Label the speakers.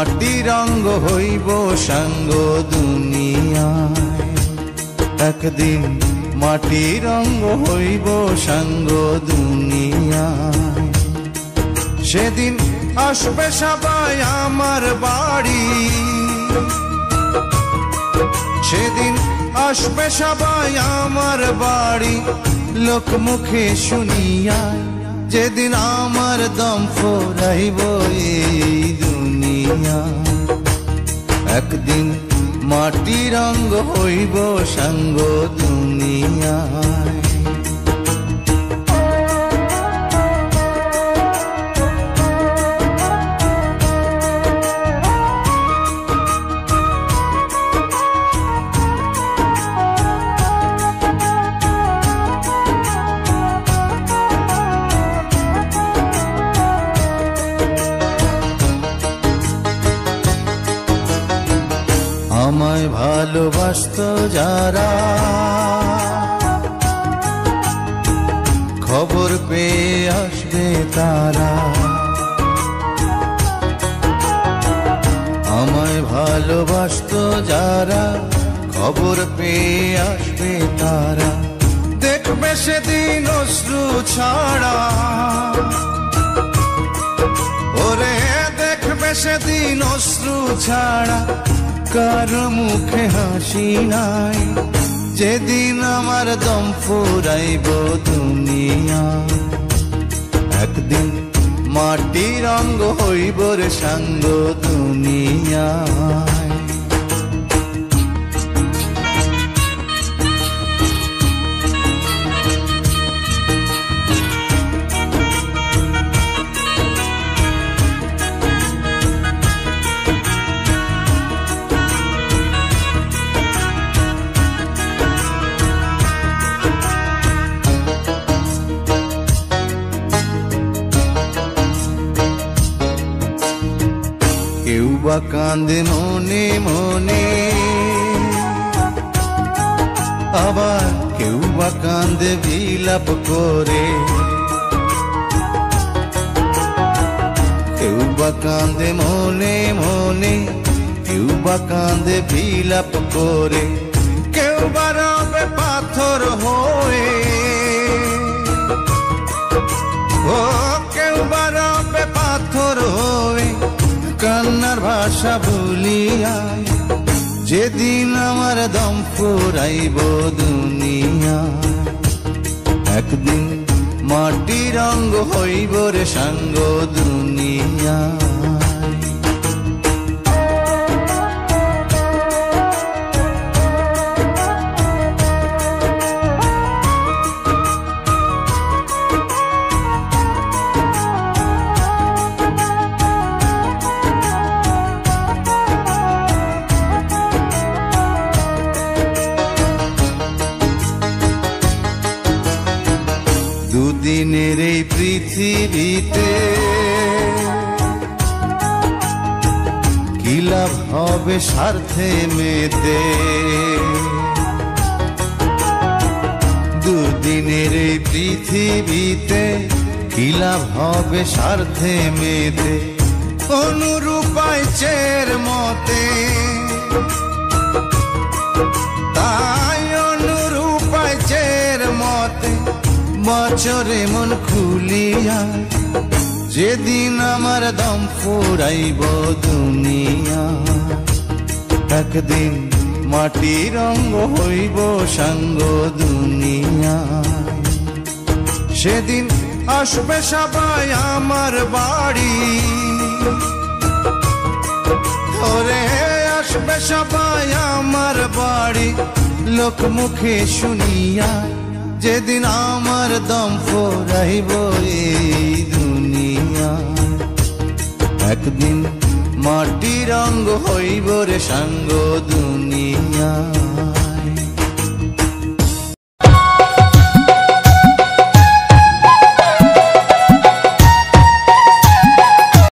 Speaker 1: মাটি রঙ্গ হইব সাঙ্গ দুনিয়ায়। একদিন মাটি রঙ্গ হইব সাঙ্গ দুনিয়ায়। সেদিন আসবে সবাই আমার বাড়ি, সেদিন আসবে সবাই আমার বাড়ি লোকমুখে শুনিয়া। যেদিন আমার দম ফুরাইব এই দুনিয়া। একদিন মাটি রঙ্গ হইব সাঙ্গ দুনিয়ায়। আমায় ভালোবাসত যারা, খবর পেয়ে আসবে তারা। আমায় ভালোবাসত যারা, খবর পেয়ে আসবে তারা। দেখবে সেদিন অশ্রু ছাড়া, ওরে দেখবে সেদিন অশ্রু ছাড়া কারো মুখে হাসি নাই। যেদিন আমার দম ফুরাইব দুনিয়া। একদিন মাটি রঙ্গ হইব রে সাঙ্গ দুনিয়ায়। কেউ বা কান্দে মনে মনে, আবার কেউ বা কান্দে বিলাপ করে। কেউ বা কান্দে মনে মনে, কেউ বা কান্দে বিলাপ করে। কেউ বা রবে পাথর হয়ে, ও কেউ বা রবে পাথর হয়ে কান্নার ভাষা ভুলিয়ায়। যেদিন আমার দম ফুরাইব দুনিয়া। একদিন মাটি রঙ্গ হইব রে সাঙ্গ দুনিয়া। দুদিনের এই পৃথিবীতে কি লাভ হবে স্বার্থে মেতে। দুদিনের এই পৃথিবীতে কি লাভ হবে স্বার্থে মেতে। অনুরূপায় চের মতে, তাই অনুরূপায় চের মতে বছরে মন খুলিয়া। যেদিন আমার দম ফুরাইব দুনিয়া। একদিন মাটি রঙ্গ হইব সাঙ্গ দুনিয়া। সেদিন আসবে সবাই আমার বাড়ি, ওরে আসবে সবাই আমার বাড়ি লোকমুখে শুনিয়া। যেদিন আমার দম ফুরাইব এই দুনিয়া। একদিন মাটি রঙ্গ হইব রে সাঙ্গ দুনিয়া।